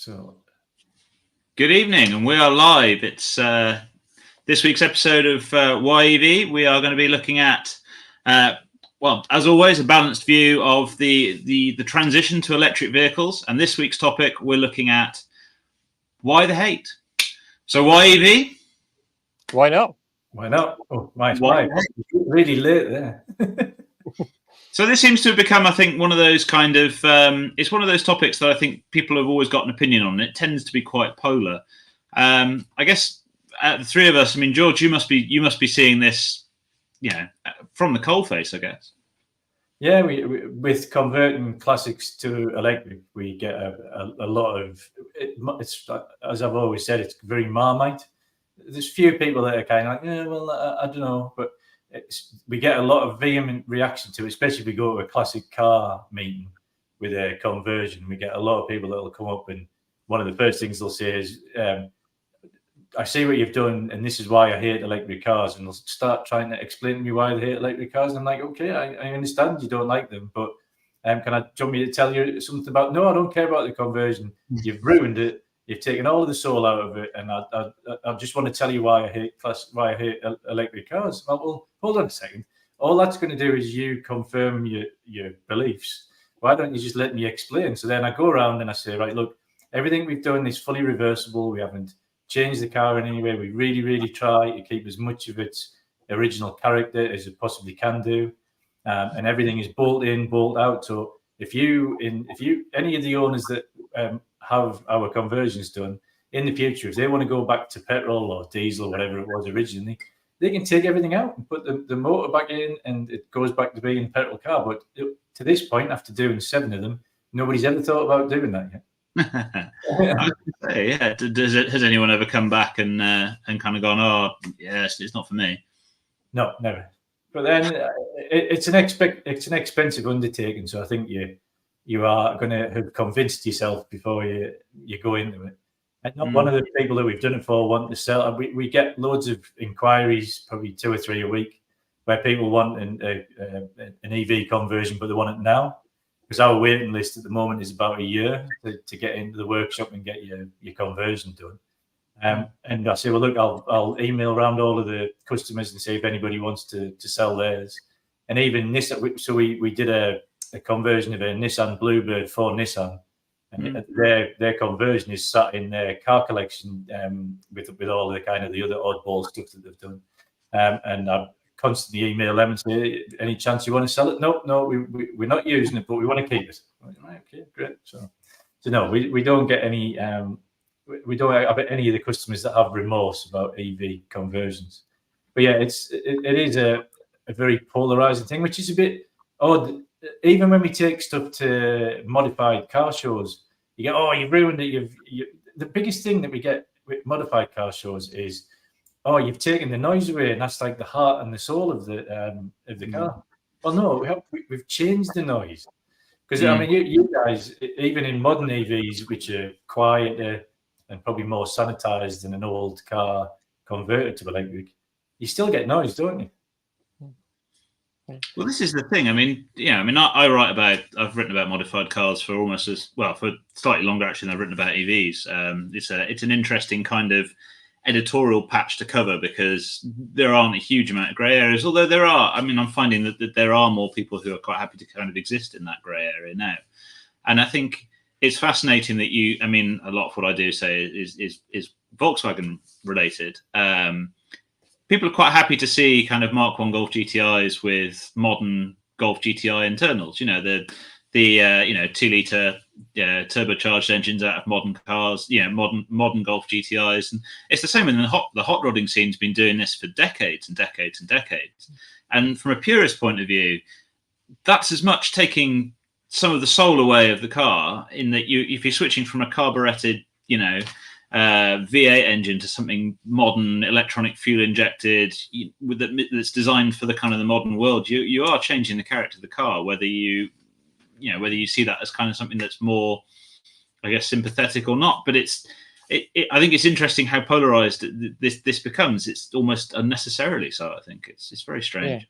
So, good evening, and we are live. It's this week's episode of YEV. We are going to be looking at, well, as always, a balanced view of the transition to electric vehicles. And this week's topic, we're looking at why the hate. So YEV? Why not? Why not? Oh, Mike, really late there. So this seems to have become, I think, one of those kind of, it's one of those topics that I think people have always got an opinion on. It tends to be quite polar. I guess the three of us, I mean, George, you must be seeing this, from the coalface, I guess. Yeah, we with converting classics to electric, we get a lot of, it's as I've always said, it's very Marmite. There's few people that are kind of like, yeah, well, I don't know, but we get a lot of vehement reaction to it, especially if we go to a classic car meeting with a conversion. We get a lot of people that will come up, and one of the first things they'll say is, I see what you've done, and this is why I hate electric cars. And they'll start trying to explain to me why they hate electric cars. And I'm like, okay, I understand you don't like them, but do you want me to tell you something about? No, I don't care about the conversion. You've ruined it. You've taken all of the soul out of it, and I just want to tell you why I hate electric cars. Well, hold on a second. All that's going to do is you confirm your beliefs. Why don't you just let me explain? So then I go around and I say, right, look, everything we've done is fully reversible. We haven't changed the car in any way. We really, really try to keep as much of its original character as it possibly can do, and everything is bolt in, bolt out. So if you any of the owners that have our conversions done in the future, if they want to go back to petrol or diesel, whatever it was originally, they can take everything out and put the motor back in, and it goes back to being a petrol car. But to this point, after doing 7 of them, nobody's ever thought about doing that yet. Yeah. Has anyone ever come back and kind of gone, oh, yes, it's not for me? No, never. But then it's an expensive undertaking, so I think you are going to have convinced yourself before you go into it. And not one of the people that we've done it for want to sell. We get loads of inquiries, probably 2 or 3 a week, where people want an EV conversion, but they want it now. Because our waiting list at the moment is about a year to get into the workshop and get your conversion done. And I say, well, look, I'll email around all of the customers and see if anybody wants to sell theirs. And even Nissan, so we did a conversion of a Nissan Bluebird for Nissan, and their conversion is sat in their car collection with all the kind of the other oddball stuff that they've done. And I constantly email them and say, any chance you want to sell it? No, we're not using it, but we want to keep it. Right, okay, great. So no, we don't get any. We don't have any of the customers that have remorse about EV conversions. But yeah, it is a very polarizing thing, which is a bit odd. Even when we take stuff to modified car shows, you go, oh, you've ruined it. The biggest thing that we get with modified car shows is, oh, you've taken the noise away, and that's like the heart and the soul of the car. Well, no, we've changed the noise. Because I mean, you guys, even in modern EVs, which are quieter and probably more sanitized than an old car converted to electric, you still get noise, don't you? Well, this is the thing. I mean, I've written about modified cars for almost for slightly longer actually than I've written about EVs. It's an interesting kind of editorial patch to cover because there aren't a huge amount of grey areas, although there are. I mean, I'm finding that there are more people who are quite happy to kind of exist in that grey area now. And I think it's fascinating that a lot of what I do say is Volkswagen related. People are quite happy to see kind of Mark I Golf GTIs with modern Golf GTI internals. You know, the 2-litre turbocharged engines out of modern cars. Modern Golf GTIs, and it's the same in the hot rodding scene's been doing this for decades and decades and decades. And from a purist point of view, that's as much taking some of the soul away of the car in that if you're switching from a carburetted, V8 engine to something modern, electronic fuel injected, that's designed for the kind of the modern world, you are changing the character of the car, whether you see that as kind of something that's more, I guess, sympathetic or not. But I think it's interesting how polarized this becomes. It's almost unnecessarily so. I think it's very strange.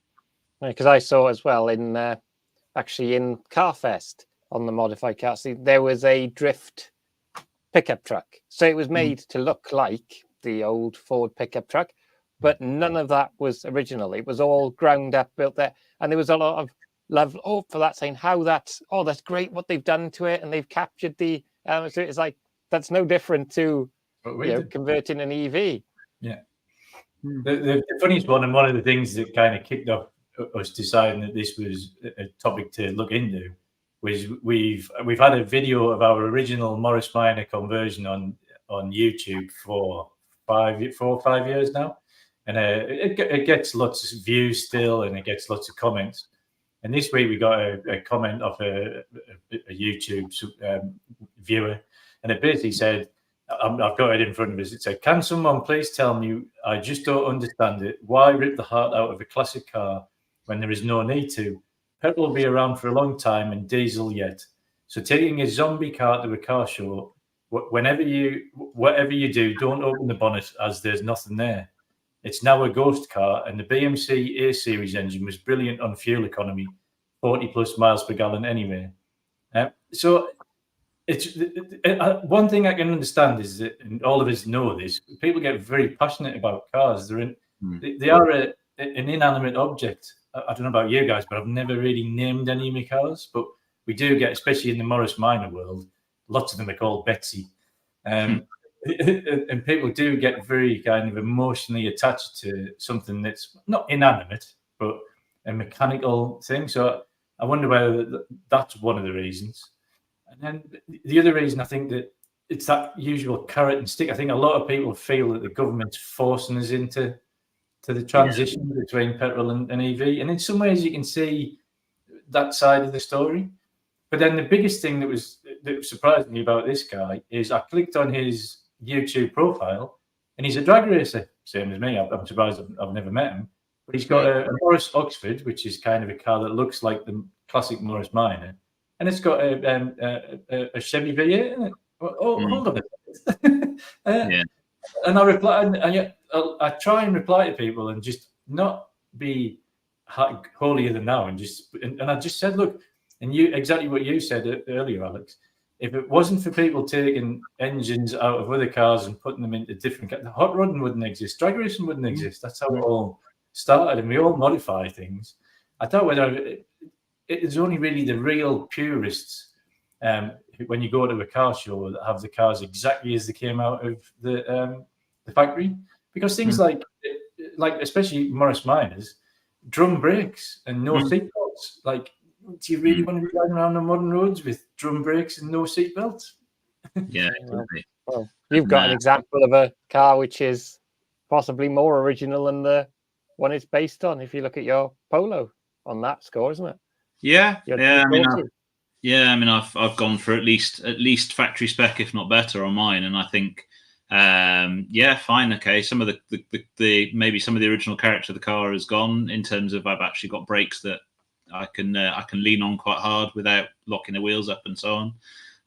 Yeah, because I saw as well in Carfest on the modified car. See, there was a drift pickup truck. So it was made to look like the old Ford pickup truck, but none of that was original. It was all ground up, built there. And there was a lot of love for that, saying that's great what they've done to it. And they've captured the elements. So it's like, that's no different to converting an EV. Yeah. The funniest one, and one of the things that kind of kicked off us deciding that this was a topic to look into, was we've had a video of our original Morris Minor conversion on YouTube for 4 or 5 years now, and it gets lots of views still, and it gets lots of comments. And this week we got a comment off a YouTube viewer, and it basically said, I've got it in front of us. It said, "Can someone please tell me? I just don't understand it. Why rip the heart out of a classic car when there is no need to? Petrol will be around for a long time and diesel yet. So taking a zombie car to a car show, whatever you do, don't open the bonnet as there's nothing there. It's now a ghost car, and the BMC A Series engine was brilliant on fuel economy, 40 plus miles per gallon anyway." So it's one thing I can understand is that, and all of us know this, people get very passionate about cars. They are an inanimate object. I don't know about you guys, but I've never really named any of my cars, but we do get, especially in the Morris Minor world, lots of them are called Betsy. And people do get very kind of emotionally attached to something that's not inanimate, but a mechanical thing. So I wonder whether that's one of the reasons. And then the other reason, I think that it's that usual carrot and stick. I think a lot of people feel that the government's forcing us into the transition between petrol and EV. And in some ways you can see that side of the story. But then the biggest thing that surprised me about this guy is I clicked on his YouTube profile, and he's a drag racer, same as me. I'm surprised I've never met him. But he's got a Morris Oxford, which is kind of a car that looks like the classic Morris Minor. And it's got a Chevy V8 in it. Hold on a second. And I reply, and I try and reply to people and just not be holier than thou, and I just said, look, and exactly what you said earlier, Alex. If it wasn't for people taking engines out of other cars and putting them into different cars, hot rodding wouldn't exist, drag racing wouldn't exist. That's how it all started, and we all modify things. I thought whether it's only really the real purists, when you go to a car show, that have the cars exactly as they came out of the factory, because things like especially Morris Minors, drum brakes and no seatbelts. Like, do you really want to be driving around on modern roads with drum brakes and no seatbelts? Yeah, exactly. Well, you've got an example of a car which is possibly more original than the one it's based on. If you look at your Polo on that score, isn't it? Yeah. I mean, I've gone for at least factory spec, if not better, on mine, and I think, fine, okay. Some of the maybe some of the original character of the car is gone in terms of I've actually got brakes that I can lean on quite hard without locking the wheels up and so on.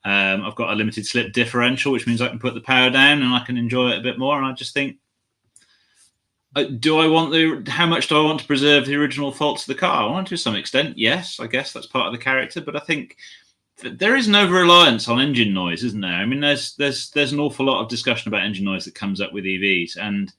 I've got a limited slip differential, which means I can put the power down and I can enjoy it a bit more. And I just think, how much do I want to preserve the original faults of the car? I want to some extent, yes, I guess that's part of the character, but I think there is an over-reliance on engine noise, isn't there? I mean, there's an awful lot of discussion about engine noise that comes up with EVs, and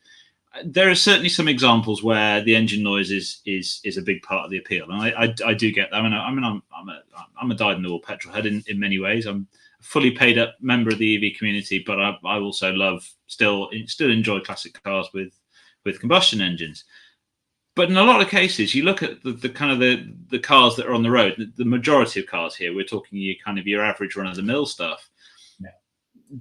there are certainly some examples where the engine noise is a big part of the appeal, and I do get that. I'm a dyed-in-the-wool petrol head in many ways. I'm a fully paid up member of the EV community, but I also still enjoy classic cars with combustion engines. But in a lot of cases, you look at the kind of the cars that are on the road, the majority of cars here, we're talking your average run-of-the-mill stuff. Yeah.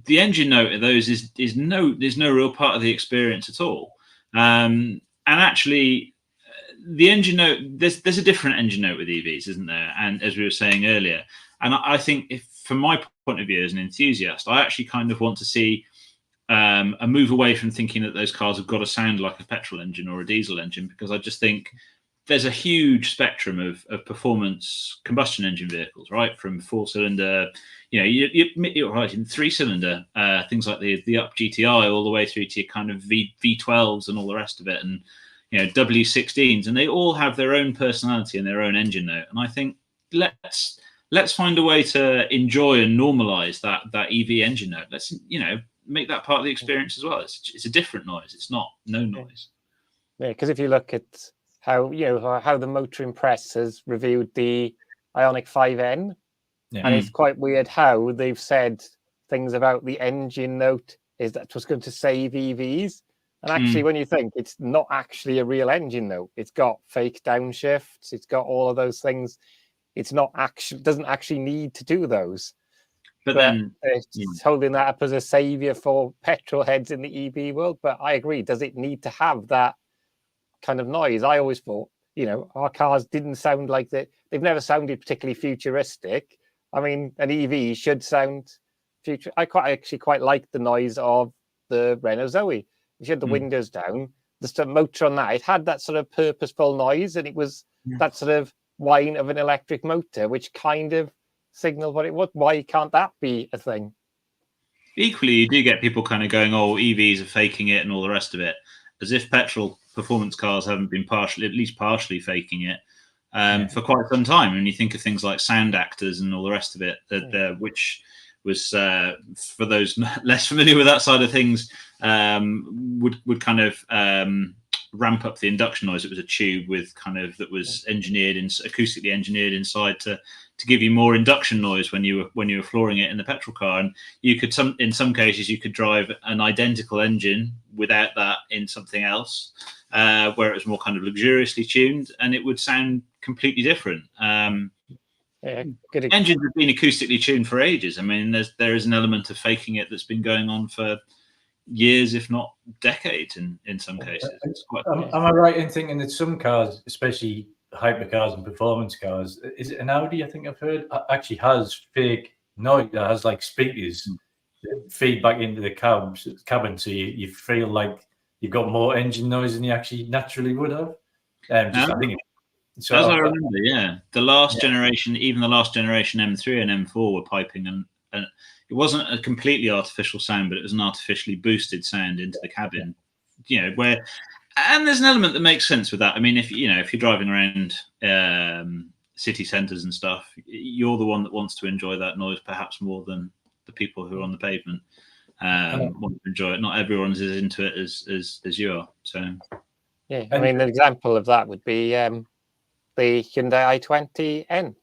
The engine note of those is no real part of the experience at all. And actually, the engine note, there's a different engine note with EVs, isn't there? And as we were saying earlier, and I think from my point of view as an enthusiast, I actually kind of want to see a move away from thinking that those cars have got to sound like a petrol engine or a diesel engine, because I just think there's a huge spectrum of performance combustion engine vehicles, right? From 4-cylinder, you're right, in 3-cylinder, things like the Up GTI, all the way through to your kind of V12s and all the rest of it, and W16s, and they all have their own personality and their own engine note. And I think let's let's find a way to enjoy and normalize that EV engine note. Let's, make that part of the experience as well. It's a different noise. It's not no noise. Yeah, because if you look at how the motoring press has reviewed the Ioniq 5N, and it's quite weird how they've said things about the engine note is that it was going to save EVs. And actually, when you think, it's not actually a real engine note. It's got fake downshifts. It's got all of those things. It's not actually, doesn't actually need to do those. But then it's holding that up as a savior for petrol heads in the EV world. But I agree. Does it need to have that kind of noise? I always thought, our cars didn't sound like that. They've never sounded particularly futuristic. I mean, an EV should sound future. I quite like the noise of the Renault Zoe. If you had the windows down, the motor on that, it had that sort of purposeful noise, and it was that sort of whine of an electric motor, which kind of signaled what it was. Why can't that be a thing? Equally, you do get people kind of going, "Oh, EVs are faking it," and all the rest of it, as if petrol performance cars haven't been at least partially faking it for quite some time. And you think of things like sound actors and all the rest of it, which was for those less familiar with that side of things, would kind of ramp up the induction noise. It was a tube with that was acoustically engineered inside to give you more induction noise when you were flooring it in the petrol car. And you could in some cases you could drive an identical engine without that in something else, where it was more kind of luxuriously tuned, and it would sound completely different. Engines have been acoustically tuned for ages. I mean, there is an element of faking it that's been going on for years, if not decades, in some cases. Am I right in thinking that some cars, especially hypercars and performance cars, is it an Audi? I think I've heard actually has fake noise that has like speakers that feed back into the cabin, so you feel like you've got more engine noise than you actually naturally would have. I think. So as I remember, the last generation, even the last generation M3 and M4 were piping, and it wasn't a completely artificial sound, but it was an artificially boosted sound into the cabin. And there's an element that makes sense with that. I mean, if you're driving around city centres and stuff, you're the one that wants to enjoy that noise perhaps more than the people who are on the pavement want to enjoy it. Not everyone's as into it as you are. So I mean, an example of that would be the Hyundai i20N.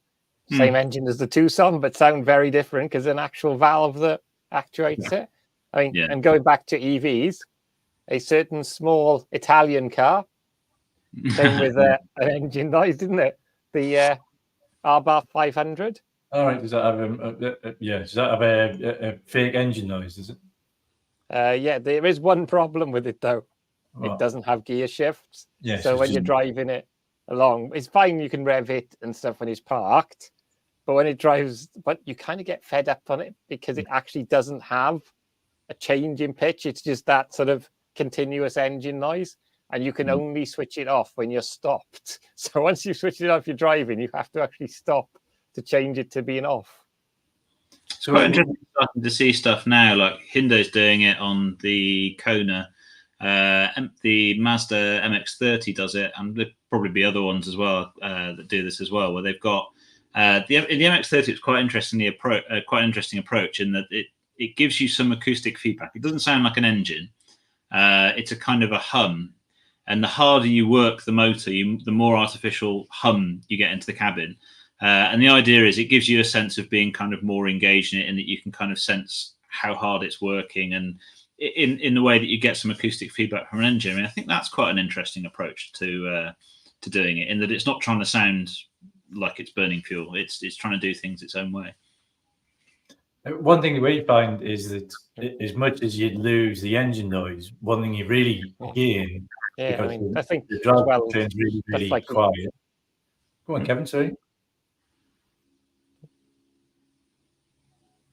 Same engine as the Tucson, but sound very different because an actual valve that actuates it. I mean, and going back to EVs, a certain small Italian car came with an engine noise, didn't it? The Arba 500. All right. Does that have a fake engine noise? Does it? There is one problem with it though. What? It doesn't have gear shifts. Yes. So when you're driving it along, it's fine. You can rev it and stuff when it's parked, but when it drives, but you kind of get fed up on it because it actually doesn't have a change in pitch. It's just that sort of continuous engine noise, and you can only switch it off when you're stopped. So once you switch it off, you're driving, you have to actually stop to change it to being off. So quite interesting starting to see stuff now, like Hyundai's doing it on the Kona. The Mazda MX-30 does it, and there'll probably be other ones as well that do this as well, where they've got in the MX-30. It's quite interesting approach in that it gives you some acoustic feedback. It doesn't sound like an engine. It's a kind of a hum, and the harder you work the motor, the more artificial hum you get into the cabin. And the idea is it gives you a sense of being kind of more engaged in it, and that you can kind of sense how hard it's working, and in the way that you get some acoustic feedback from an engine. I mean, I think that's quite an interesting approach to doing it, in that it's not trying to sound like it's burning fuel. It's trying to do things its own way. One thing that we find is that as much as you lose the engine noise, one thing you really gain, I think the drive turns really like quiet. Go on, Kevin, sorry.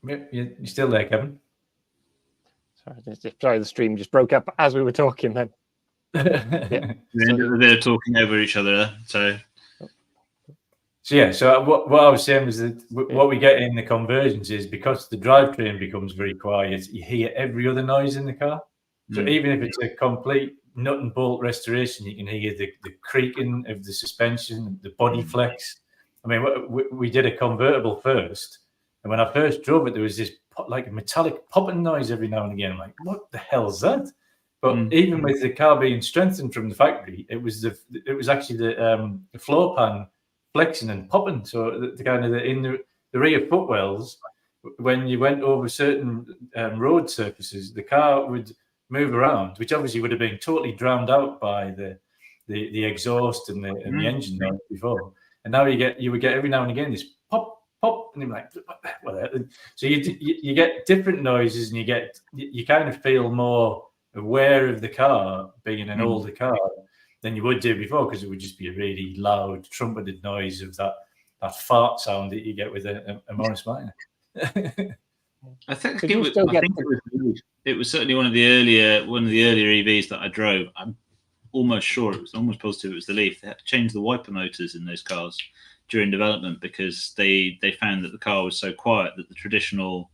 You're still there, Kevin? Sorry, the stream just broke up as we were talking then. They're talking over each other, so what I was saying was that what we get in the conversions is, because the drivetrain becomes very quiet, you hear every other noise in the car. So even if it's a complete nut and bolt restoration, you can hear the creaking of the suspension, the body flex. I mean, we did a convertible first, and when I first drove it, there was this like metallic popping noise every now and again. I'm like, what the hell's that? But even with the car being strengthened from the factory, it was actually the floor pan flexing and popping. So the kind of in the rear footwells, when you went over certain road surfaces, the car would move around, which obviously would have been totally drowned out by the exhaust and the engine noise before. And now you would get every now and again this pop, pop, and you're like, whatever. So you get different noises, and you kind of feel more aware of the car being an older car than you would do before, because it would just be a really loud trumpeted noise of that fart sound that you get with a Morris Minor. I think it was certainly one of the earlier EVs that I drove. I'm almost sure, it was almost positive it was the Leaf. They had to change the wiper motors in those cars during development because they found that the car was so quiet that the traditional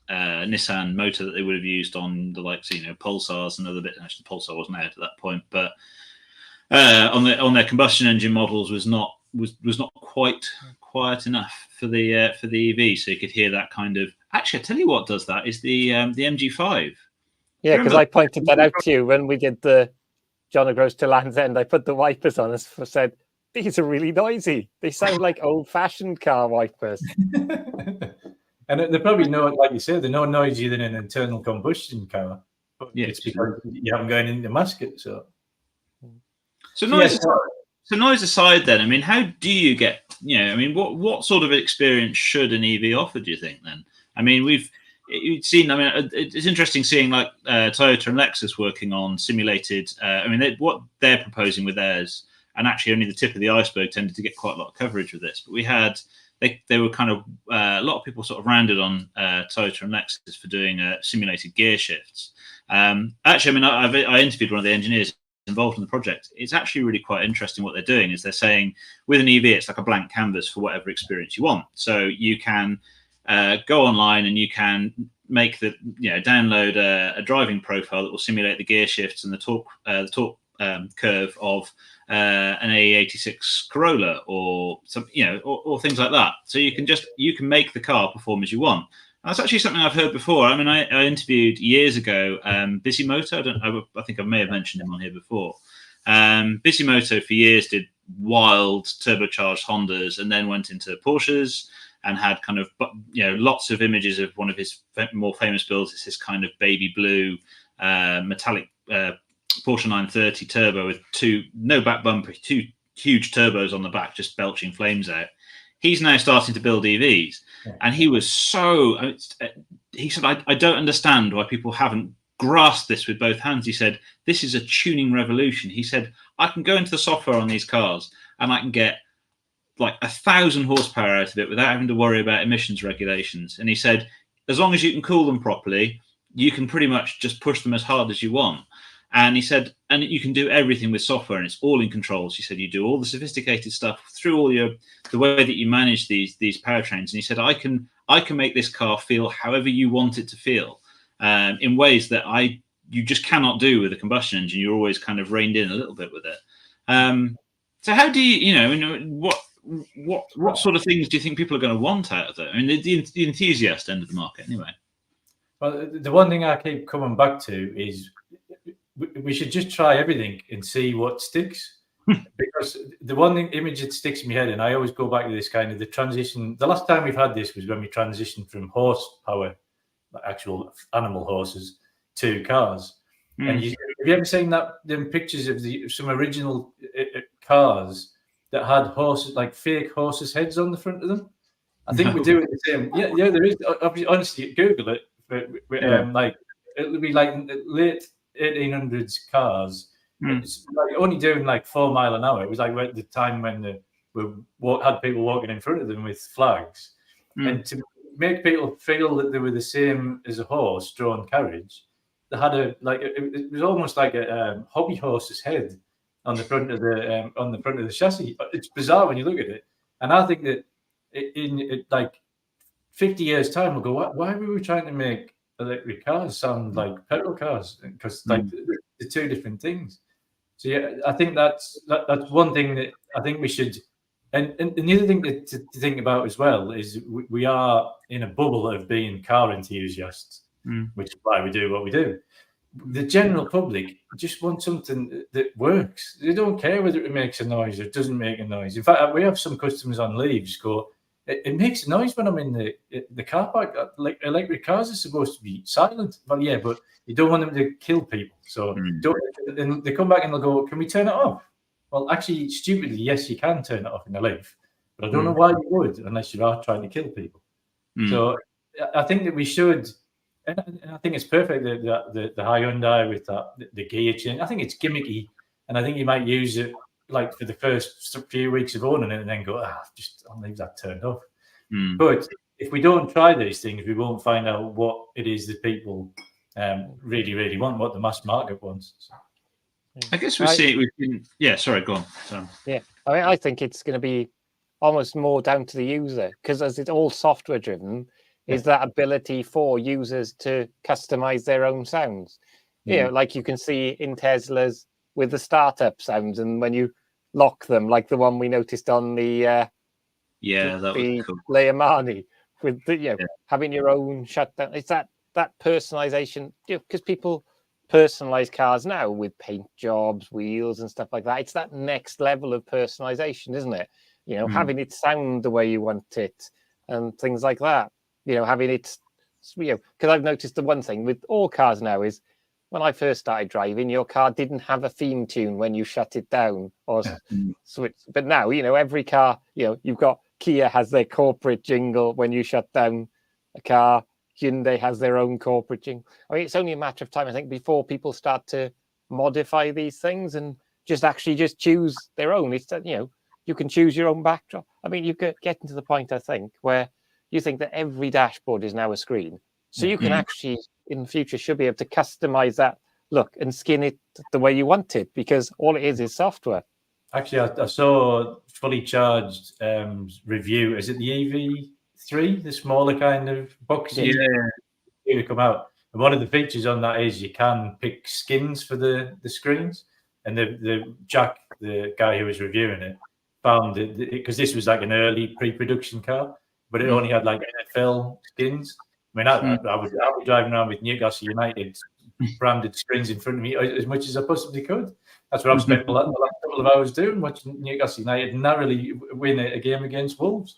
Nissan motor that they would have used on the likes, Pulsars and other bits. Actually, Pulsar wasn't out at that point, but on their combustion engine models was not quite quiet enough for the EV, so you could hear that kind of. Actually, I tell you what does that is the MG5. Yeah, because I pointed that out to you when we did the John O'Groats to Land's End. I put the wipers on us for said these are really noisy. They sound like old-fashioned car wipers. And they're probably like you said, they're no noisier than an internal combustion car. But it's because you haven't gone into the masket. So noise aside, then, I mean, how do you get? What sort of experience should an EV offer? Do you think then? I mean, you've seen. I mean, it's interesting seeing like Toyota and Lexus working on simulated. What they're proposing with theirs, and actually only the tip of the iceberg tended to get quite a lot of coverage with this. But we had. They were kind of a lot of people sort of rounded on Toyota and Lexus for doing simulated gear shifts. Actually, I interviewed one of the engineers involved in the project. It's actually really quite interesting what they're doing. Is they're saying with an EV, it's like a blank canvas for whatever experience you want. So you can go online and you can make download a driving profile that will simulate the gear shifts and the torque curve of an AE86 Corolla or some, or things like that. So you can make the car perform as you want. And that's actually something I've heard before. I mean, I interviewed years ago Bisimoto. I think I may have mentioned him on here before. Bisimoto for years did wild turbocharged Hondas and then went into Porsches and had kind of lots of images of one of his more famous builds. It's his kind of baby blue metallic Porsche 930 turbo with no back bumper, two huge turbos on the back, just belching flames out. He's now starting to build EVs, and he was he said, I don't understand why people haven't grasped this with both hands. He said, this is a tuning revolution. He said, I can go into the software on these cars and I can get like 1,000 horsepower out of it without having to worry about emissions regulations. And he said, as long as you can cool them properly, you can pretty much just push them as hard as you want. And he said, and you can do everything with software, and it's all in controls. He said, you do all the sophisticated stuff through the way that you manage these powertrains. And he said, I can make this car feel however you want it to feel, in ways that you just cannot do with a combustion engine. You're always kind of reined in a little bit with it. So how do what sort of things do you think people are going to want out of it? I mean, the enthusiast end of the market, anyway. Well, the one thing I keep coming back to is we should just try everything and see what sticks. Because the one image that sticks in my head, and I always go back to this kind of the transition. The last time we've had this was when we transitioned from horsepower, actual animal horses, to cars. And have you ever seen them pictures of some original cars that had horses, like fake horses' heads on the front of them? I think we're doing the same. Yeah, there is. Honestly, Google it. Like it'll be like late 1800s cars. It's like only doing like 4 miles an hour. It was like at the time when we had people walking in front of them with flags, and to make people feel that they were the same as a horse-drawn carriage, they had it was almost like a hobby horse's head on the front of the chassis. It's bizarre when you look at it, and I think that in like 50 years' time, we'll go, why were we trying to make electric cars sound like petrol cars? Because like the two different things. So yeah, I think that's one thing that I think we should And the other thing to think about as well is we are in a bubble of being car enthusiasts, which is why we do what we do. The general public just want something that works. They don't care whether it makes a noise or it doesn't make a noise. In fact, we have some customers on leaves go, it makes a noise when I'm in the car park. Like electric cars are supposed to be silent. Well, yeah, but you don't want them to kill people. So then they come back and they'll go, can we turn it off? Well, actually, stupidly, yes, you can turn it off in a Leaf, but I don't know why you would unless you are trying to kill people. So I think that we should, and I think it's perfect that the Hyundai with the gear change. I think it's gimmicky, and I think you might use it like for the first few weeks of owning it, and then go, I'll leave that turned off. But if we don't try these things, we won't find out what it is that people really, really want, what the mass market wants. So. I guess we see it. Yeah, sorry, go on. So. Yeah, I mean, I think it's going to be almost more down to the user, because as it's all software driven, is that ability for users to customize their own sounds. You know, like you can see in Teslas with the startup sounds, and when you lock them, like the one we noticed on the that was cool. Leimani, with the, having your own shutdown. It's that personalization, because people personalize cars now with paint jobs, wheels, and stuff like that. It's that next level of personalization, isn't it? You know, having it sound the way you want it, and things like that. You know, having it, because I've noticed the one thing with all cars now is, when I first started driving, your car didn't have a theme tune when you shut it down or switch. But now, every car, you've got Kia has their corporate jingle when you shut down a car. Hyundai has their own corporate jingle. I mean, it's only a matter of time, I think, before people start to modify these things and just choose their own. It's that, you can choose your own backdrop. I mean, you could get into the point, I think, where you think that every dashboard is now a screen. So you can actually, in the future, should be able to customize that look and skin it the way you want it, because all it is software. Actually, I saw fully charged review. Is it the EV3, the smaller kind of box? Yeah, to come out. And one of the features on that is you can pick skins for the screens. And the Jack, the guy who was reviewing it, found it because this was like an early pre-production car, but it only had like NFL skins. I mean, I was driving around with Newcastle United branded screens in front of me as much as I possibly could. That's what I've spent the last couple of hours doing, watching Newcastle United narrowly win a game against Wolves.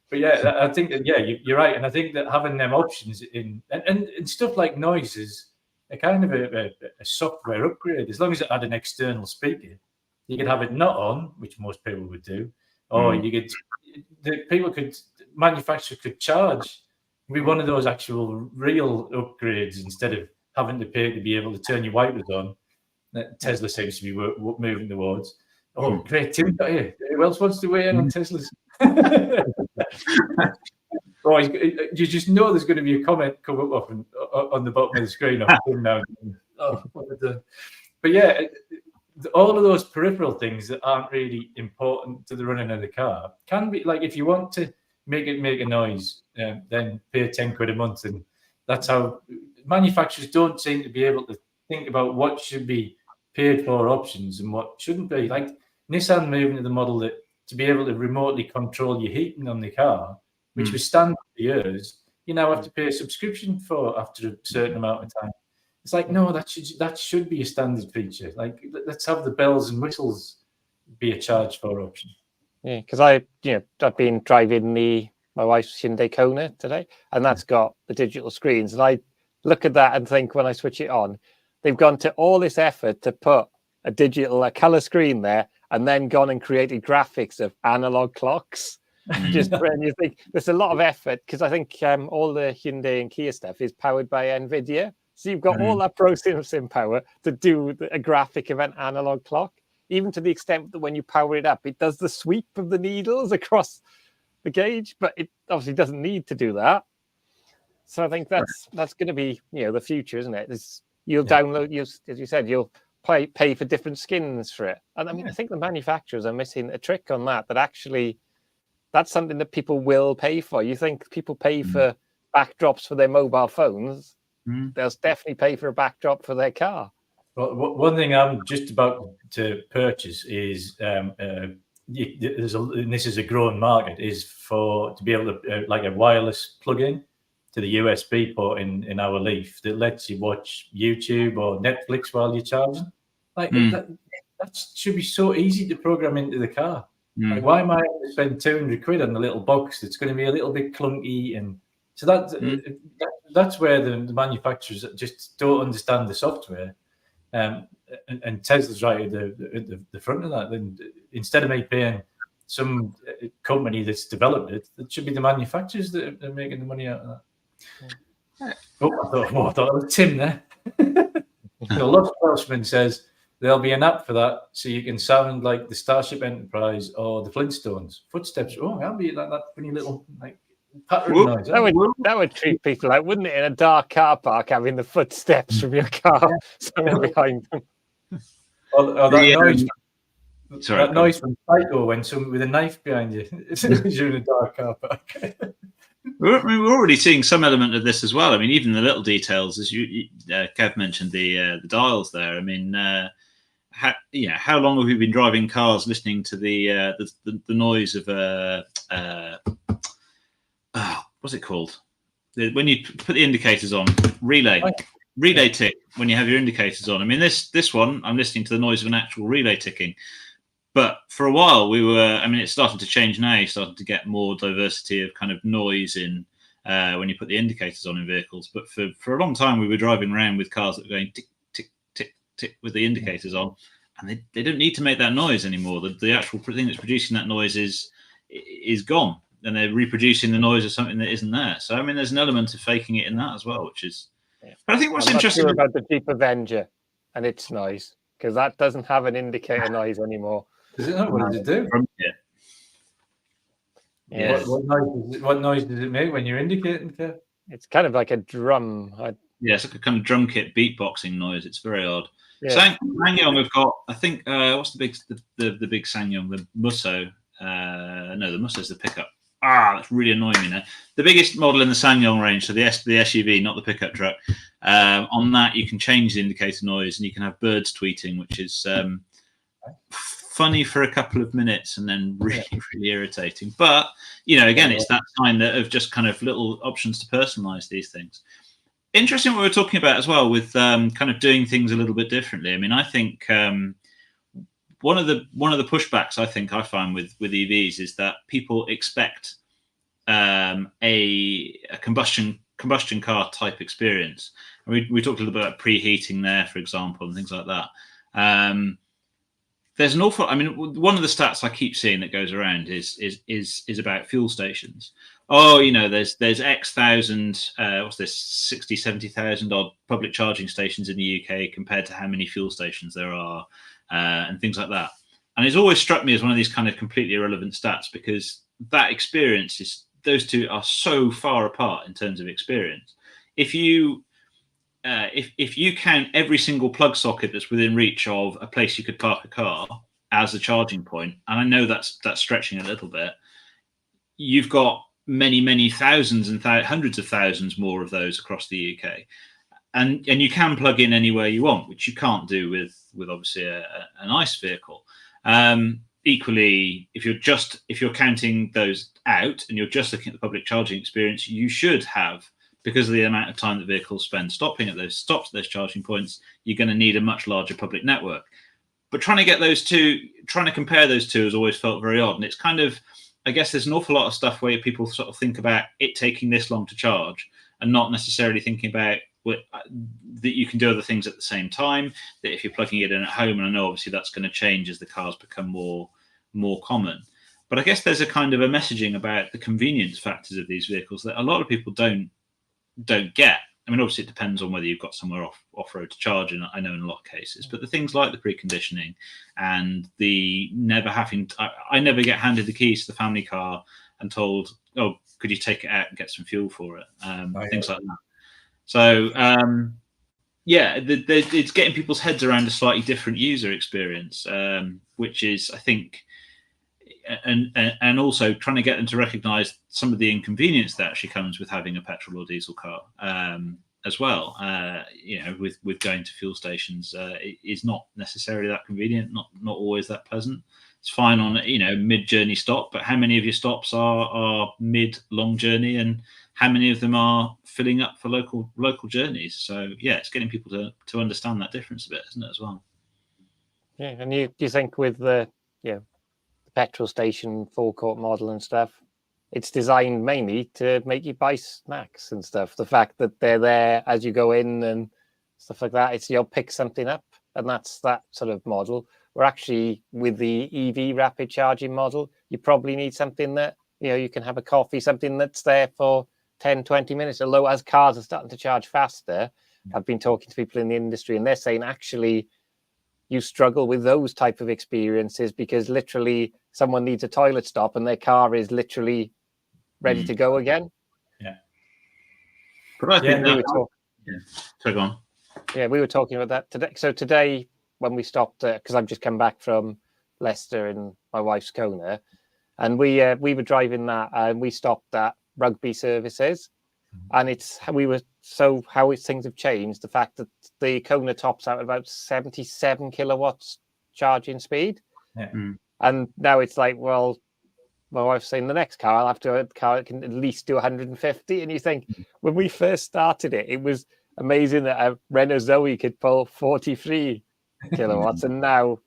But yeah, I think that, you're right. And I think that having them options in and stuff like noise is a kind of a software upgrade. As long as it had an external speaker, you could have it not on, which most people would do, or manufacturers could charge. Be one of those actual real upgrades instead of having to pay to be able to turn your wipers on. That Tesla seems to be moving towards. Oh, great, Tim got here. Who else wants to weigh in on Teslas? You just know there's going to be a comment come up on the bottom of the screen. But yeah, all of those peripheral things that aren't really important to the running of the car can be, like, if you want to make a noise, then pay £10 a month. And that's how manufacturers don't seem to be able to think about what should be paid for options and what shouldn't be. Like Nissan moving to the model that to be able to remotely control your heating on the car, which was standard for years, you now have to pay a subscription for after a certain amount of time. It's like, no, that should be a standard feature. Like, let's have the bells and whistles be a charge for option. Yeah, because I've been driving my wife's Hyundai Kona today, and that's got the digital screens. And I look at that and think, when I switch it on, they've gone to all this effort to put a color screen there, and then gone and created graphics of analog clocks. Just when you think there's a lot of effort, because I think all the Hyundai and Kia stuff is powered by NVIDIA. So you've got all that processing power to do a graphic of an analog clock, even to the extent that when you power it up, it does the sweep of the needles across the gauge, but it obviously doesn't need to do that. So I think that's going to be the future, isn't it? You'll download, as you said, you'll pay for different skins for it. And I mean, I think the manufacturers are missing a trick on that actually that's something that people will pay for. You think people pay for backdrops for their mobile phones? They'll definitely pay for a backdrop for their car. Well, one thing I'm just about to purchase is a and this is a growing market, is to be able to like a wireless plug-in to the USB port in our Leaf that lets you watch YouTube or Netflix while you're charging. Like that should be so easy to program into the car. Like, why am I going to spend 200 quid on a little box that's going to be a little bit clunky? And so that's where the manufacturers just don't understand the software. And Tesla's right at the front of that. And instead of me paying some company that's developed it, it should be the manufacturers that are making the money out of that. I thought it was Tim there. So Lost Welshman says there'll be an app for that, so you can sound like the Starship Enterprise or the Flintstones. Footsteps. Oh, that'll be like that funny little pattern noise. That would treat people out, wouldn't it? In a dark car park, having the footsteps from your car sounding behind them. Or that noise. That noise from Psycho when someone with a knife behind you you're in a dark car park. We're already seeing some element of this as well. I mean, even the little details, as Kev mentioned, the dials there. I mean, how long have we been driving cars listening to the noise of what's it called? When you put the indicators on, relay tick. When you have your indicators on, I mean, this one, I'm listening to the noise of an actual relay ticking. But for a while, it's starting to change now. You're starting to get more diversity of kind of noise in when you put the indicators on in vehicles. But for a long time, we were driving around with cars that were going tick, tick, tick, tick with the indicators on. And they don't need to make that noise anymore. The actual thing that's producing that noise is gone. And they're reproducing the noise of something that isn't there. So, I mean, there's an element of faking it in that as well, which is... Yeah. But I think what's interesting... I'm not sure about the Jeep Avenger and its noise, because that doesn't have an indicator noise anymore. Does it not? What does it do? Yeah. What noise does it make when you're indicating? It's kind of like a drum. Yeah, it's like a kind of drum kit beatboxing noise. It's very odd. Yeah. SsangYong have got, I think, what's the big SsangYong? The Musso. No, the Musso's the pickup. That's really annoying me now. The biggest model in the SsangYong range, so the SUV, not the pickup truck. On that, you can change the indicator noise, and you can have birds tweeting, which is funny for a couple of minutes and then really irritating. But, again, it's that sign of just kind of little options to personalize these things. Interesting what we were talking about as well with kind of doing things a little bit differently. I mean, I think one of the pushbacks I think I find with EVs is that people expect a combustion car type experience. And we talked a little bit about preheating there, for example, and things like that. There's an awful. I mean, one of the stats I keep seeing that goes around is about fuel stations. Oh, there's X thousand. What's this? 60, 70,000 odd public charging stations in the UK compared to how many fuel stations there are, and things like that. And it's always struck me as one of these kind of completely irrelevant stats because that experience is those two are so far apart in terms of experience. If you count every single plug socket that's within reach of a place you could park a car as a charging point, and I know that's stretching a little bit, you've got many thousands and hundreds of thousands more of those across the UK, and you can plug in anywhere you want, which you can't do with obviously an ICE vehicle. Equally, if you're counting those out and you're just looking at the public charging experience, you should have, because of the amount of time that vehicles spend stopping at those stops, those charging points, you're going to need a much larger public network. But trying to compare those two has always felt very odd. And it's kind of, I guess there's an awful lot of stuff where people sort of think about it taking this long to charge and not necessarily thinking about that you can do other things at the same time, that if you're plugging it in at home, and I know obviously that's going to change as the cars become more common. But I guess there's a kind of a messaging about the convenience factors of these vehicles that a lot of people don't get. I mean, obviously it depends on whether you've got somewhere off-road to charge, and I know in a lot of cases, but the things like the preconditioning and the never having, I never get handed the keys to the family car and told, oh, could you take it out and get some fuel for it? Things like that. So, it's getting people's heads around a slightly different user experience, which is, I think, and also trying to get them to recognise some of the inconvenience that actually comes with having a petrol or diesel car. as well. With going to fuel stations, it is not necessarily that convenient, not always that pleasant. It's fine on mid-journey stop, but how many of your stops are mid-long journey, and how many of them are filling up for local journeys? So it's getting people to understand that difference a bit, isn't it, as well? Yeah, and you think with the petrol station forecourt model and stuff, it's designed mainly to make you buy snacks and stuff. The fact that they're there as you go in and stuff like that, it's you'll pick something up, and that's that sort of model. Where actually with the EV rapid charging model, you probably need something that you can have a coffee, something that's there for 10, 20 minutes. Although as cars are starting to charge faster, I've been talking to people in the industry, and they're saying actually you struggle with those type of experiences because literally someone needs a toilet stop and their car is literally ready to go again. Yeah. But I think so go on. Yeah, we were talking about that today. So today, when we stopped, because I've just come back from Leicester in my wife's Kona, and we were driving that, and we stopped at Rugby Services, and how things have changed. The fact that the Kona tops out at about 77 kilowatts charging speed, and now it's like, well, my wife's saying the next car I'll have to have a car that can at least do 150, and you think when we first started it was amazing that a Renault Zoe could pull 43 kilowatts, and now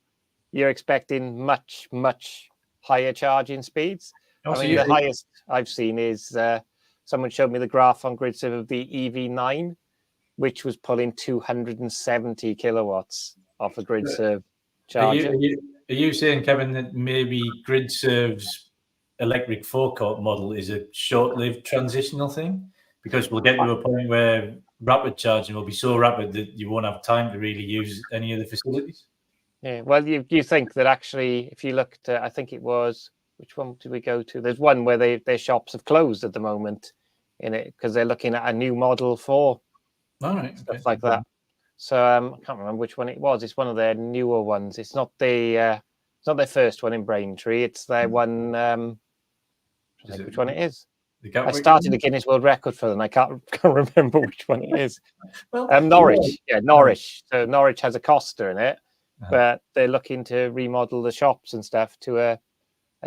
you're expecting much higher charging speeds. The highest I've seen is someone showed me the graph on GridServe of the EV9, which was pulling 270 kilowatts off a GridServe charger. Are you saying, Kevin, that maybe GridServe's electric forecourt model is a short-lived transitional thing? Because we'll get to a point where rapid charging will be so rapid that you won't have time to really use any of the facilities. Yeah, well, you think that actually, if you looked at, I think it was, which one did we go to? There's one where their shops have closed at the moment in it because they're looking at a new model for stuff like that. So I can't remember which one it was. It's one of their newer ones. It's not their first one in Braintree. It's their one. Which one it is? I started a Guinness World Record for them. I can't remember which one it is. Norwich. Yeah, Norwich. So Norwich has a Costa in it, but they're looking to remodel the shops and stuff to a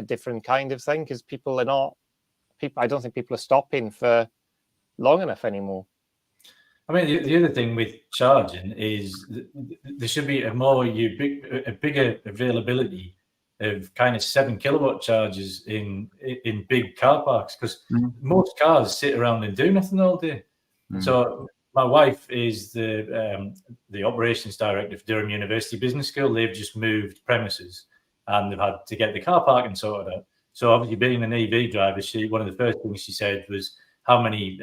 different kind of thing because I don't think people are stopping for long enough anymore. I mean, the other thing with charging is there should be a bigger availability of kind of 7 kilowatt chargers in big car parks because most cars sit around and do nothing all day. So my wife is the operations director for Durham University Business School. They've just moved premises and they've had to get the car parking sorted out. So obviously, being an EV driver, one of the first things she said was, "How many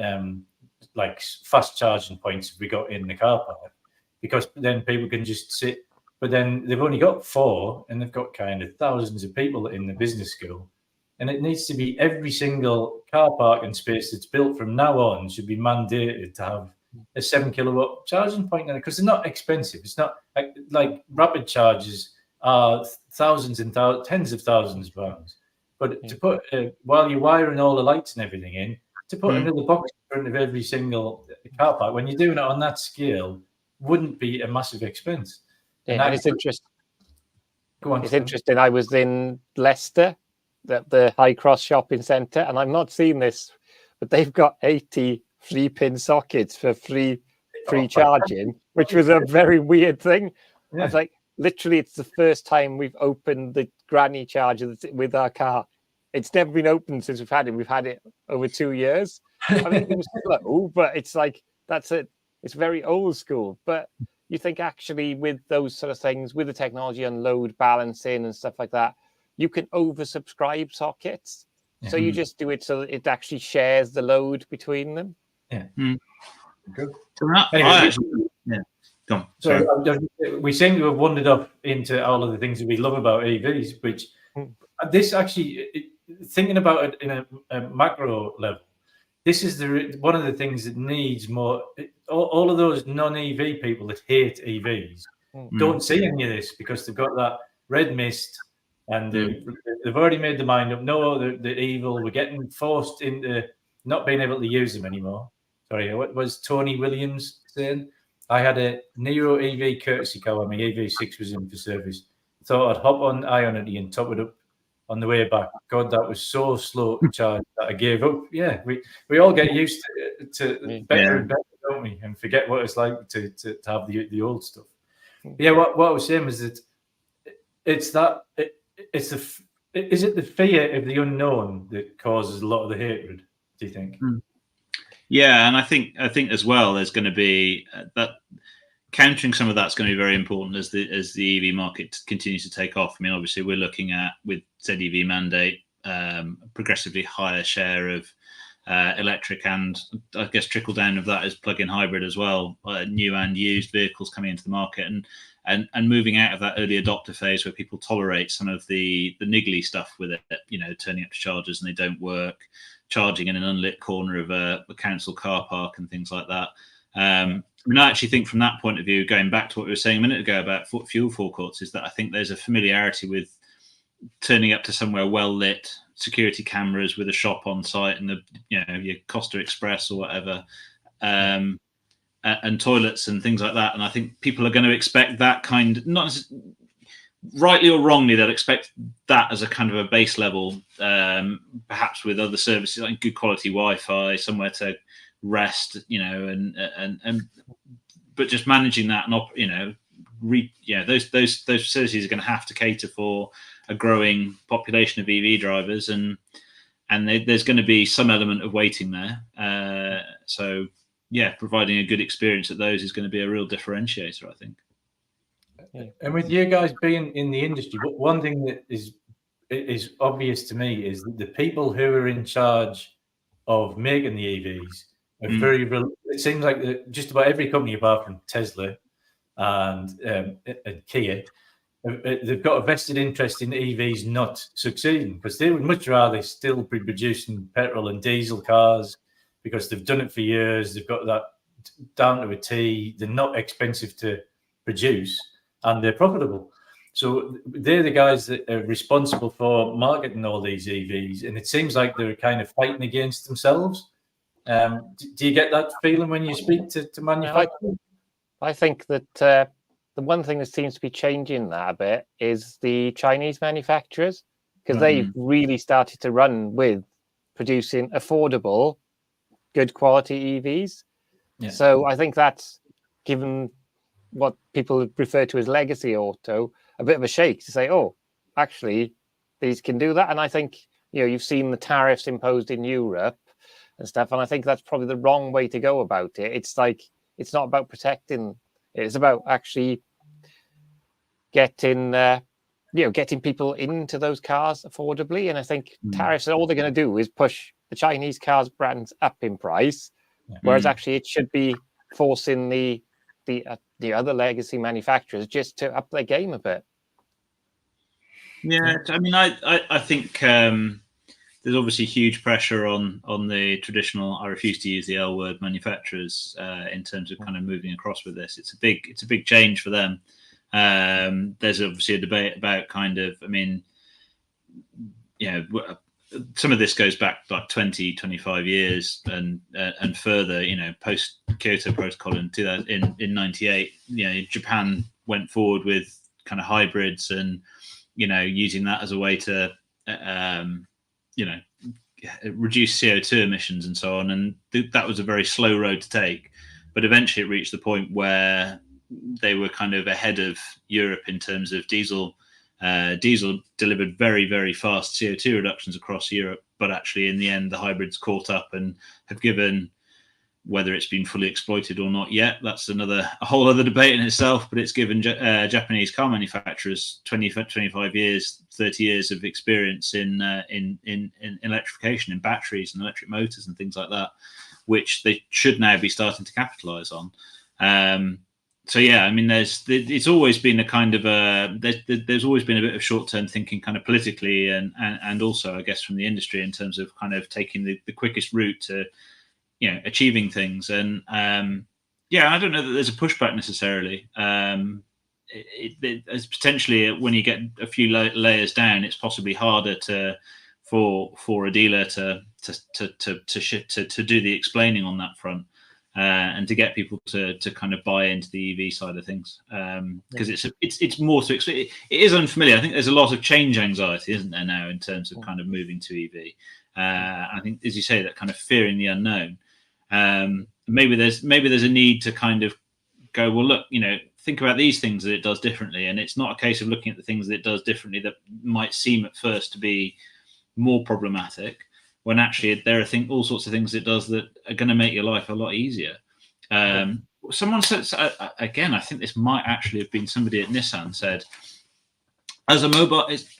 fast charging points have we got in the car park?" Because then people can just sit. But then they've only got 4, and they've got kind of thousands of people in the business school, and it needs to be every single car parking space that's built from now on should be mandated to have a 7 kilowatt charging point in it because they're not expensive. It's not like rapid chargers are thousands and tens of thousands of pounds. But to put while you're wiring all the lights and everything in, to put another box in front of every single car park when you're doing it on that scale wouldn't be a massive expense. Yeah, and it's interesting. It's interesting. I was in Leicester, the High Cross shopping centre, and I've not seen this, but they've got 80 3-pin sockets for free charging, which was a very weird thing. Yeah. I was like, literally, it's the first time we've opened the granny charger with our car. It's never been opened since we've had it. We've had it over 2 years. I mean, it was slow, but it's like, that's it. It's very old school. But you think actually with those sort of things, with the technology and load balancing and stuff like that, you can oversubscribe sockets. Yeah. So you just do it so it actually shares the load between them. Yeah. Good. So we seem to have wandered up into all of the things that we love about EVs, which this actually, thinking about it in a macro level, this is one of the things that needs more. All of those non-EV people that hate EVs don't see any of this because they've got that red mist and they've already made their mind up. No, they're evil. We're getting forced into not being able to use them anymore. sorry, what was Tony Williams saying? I had a Nero EV courtesy car when my EV6 was in for service. Thought I'd hop on Ionity and top it up on the way back. God, that was so slow to charge that I gave up. Yeah, we all get used to better and better, don't we? And forget what it's like to have the old stuff. Yeah, what I was saying was that is it the fear of the unknown that causes a lot of the hatred, do you think? Yeah, and I think as well there's going to be that countering some of that's going to be very important as the EV market continues to take off. I mean, obviously we're looking at, with ZEV mandate, progressively higher share of electric, and I guess trickle down of that is plug-in hybrid as well, new and used vehicles coming into the market, and moving out of that early adopter phase where people tolerate some of the niggly stuff with it, turning up to chargers and they don't work, charging in an unlit corner of a council car park and things like that. I actually think from that point of view, going back to what we were saying a minute ago about fuel forecourts, is that I think there's a familiarity with turning up to somewhere well lit, security cameras with a shop on site and your Costa Express or whatever, and toilets and things like that. And I think people are going to expect that kind, not rightly or wrongly, they'll expect that as a kind of a base level, perhaps with other services like good quality Wi-Fi, somewhere to rest, but just managing that and those facilities are going to have to cater for a growing population of EV drivers, and there's going to be some element of waiting there. So yeah, providing a good experience at those is going to be a real differentiator, I think. And with you guys being in the industry, one thing that is obvious to me is that the people who are in charge of making the EVs are very. It seems like just about every company apart from Tesla and Kia, they've got a vested interest in EVs not succeeding, because they would much rather still be producing petrol and diesel cars because they've done it for years. They've got that down to a T. They're not expensive to produce and they're profitable. So they're the guys that are responsible for marketing all these EVs, and it seems like they're kind of fighting against themselves. Do you get that feeling when you speak to manufacturers? I think that the one thing that seems to be changing that a bit is the Chinese manufacturers, because they've really started to run with producing affordable, good quality EVs. Yeah. So I think that's given what people refer to as legacy auto a bit of a shake to say, oh, actually, these can do that. And I think, you've seen the tariffs imposed in Europe and stuff, and I think that's probably the wrong way to go about it. It's like, it's not about protecting, it's about actually getting people into those cars affordably. And I think tariffs, all they're going to do is push the Chinese cars brands up in price, whereas actually it should be forcing the other legacy manufacturers just to up their game a bit. Yeah, I mean, I think there's obviously huge pressure on the traditional, I refuse to use the L word, manufacturers in terms of kind of moving across with this. It's a big change for them. There's obviously a debate about kind of, I mean, some of this goes back like 20, 25 years and further, post Kyoto Protocol in 98, Japan went forward with kind of hybrids and, using that as a way to, reduce CO2 emissions and so on. And that was a very slow road to take, but eventually it reached the point where they were kind of ahead of Europe in terms of diesel. Diesel delivered very, very fast CO2 reductions across Europe, but actually in the end, the hybrids caught up and have given, whether it's been fully exploited or not yet, that's a whole other debate in itself, but it's given Japanese car manufacturers 25 years, 30 years of experience in electrification, in batteries and electric motors and things like that, which they should now be starting to capitalize on. So yeah, I mean, it's always been a kind of there's always been a bit of short-term thinking, kind of politically, and also I guess from the industry in terms of kind of taking the quickest route to achieving things. And I don't know that there's a pushback necessarily. It's potentially when you get a few layers down, it's possibly harder for a dealer to do the explaining on that front. and to get people to kind of buy into the EV side of things, because it's more so it is unfamiliar. I think there's a lot of change anxiety, isn't there, now in terms of kind of moving to EV. I think, as you say, that kind of fearing the unknown. Maybe there's a need to kind of go, well, look, think about these things that it does differently, and it's not a case of looking at the things that it does differently that might seem at first to be more problematic, when actually there are all sorts of things it does that are going to make your life a lot easier. Someone said, again, I think this might actually have been somebody at Nissan said,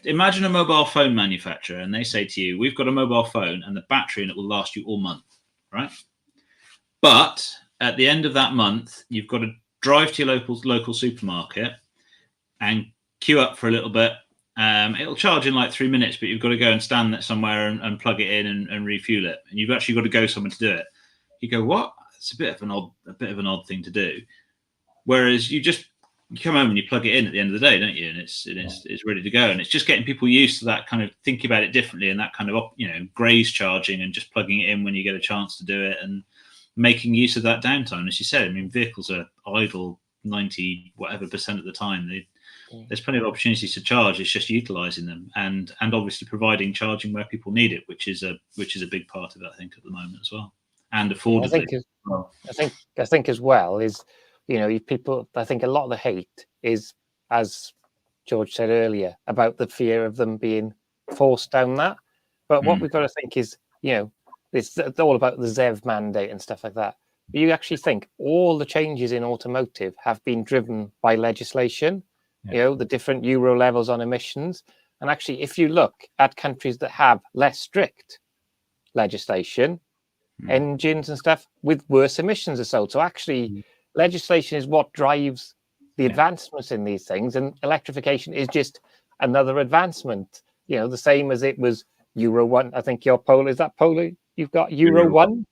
imagine a mobile phone manufacturer, and they say to you, we've got a mobile phone and the battery in it will last you all month, right? But at the end of that month, you've got to drive to your local supermarket and queue up for a little bit. It'll charge in like 3 minutes, but you've got to go and stand there somewhere and plug it in and refuel it. And you've actually got to go somewhere to do it. You go, what? It's a bit of an odd thing to do. Whereas you come home and you plug it in at the end of the day, don't you? And it's ready to go. And it's just getting people used to that kind of thinking about it differently, and that kind of graze charging and just plugging it in when you get a chance to do it, and making use of that downtime. As you said, I mean, vehicles are idle 90 whatever % of the time. There's plenty of opportunities to charge. It's just utilizing them and obviously providing charging where people need it, which is a big part of it, I think, at the moment as well, and affordably. I think as well is, people. I think a lot of the hate is, as George said earlier, about the fear of them being forced down that. But what we've got to think is, it's all about the ZEV mandate and stuff like that. But you actually think all the changes in automotive have been driven by legislation, the different Euro levels on emissions. And actually, if you look at countries that have less strict legislation, engines and stuff with worse emissions are sold. So actually, legislation is what drives the advancements in these things. And electrification is just another advancement, the same as it was Euro 1. I think your Polo, is that Polo? You've got Euro 1,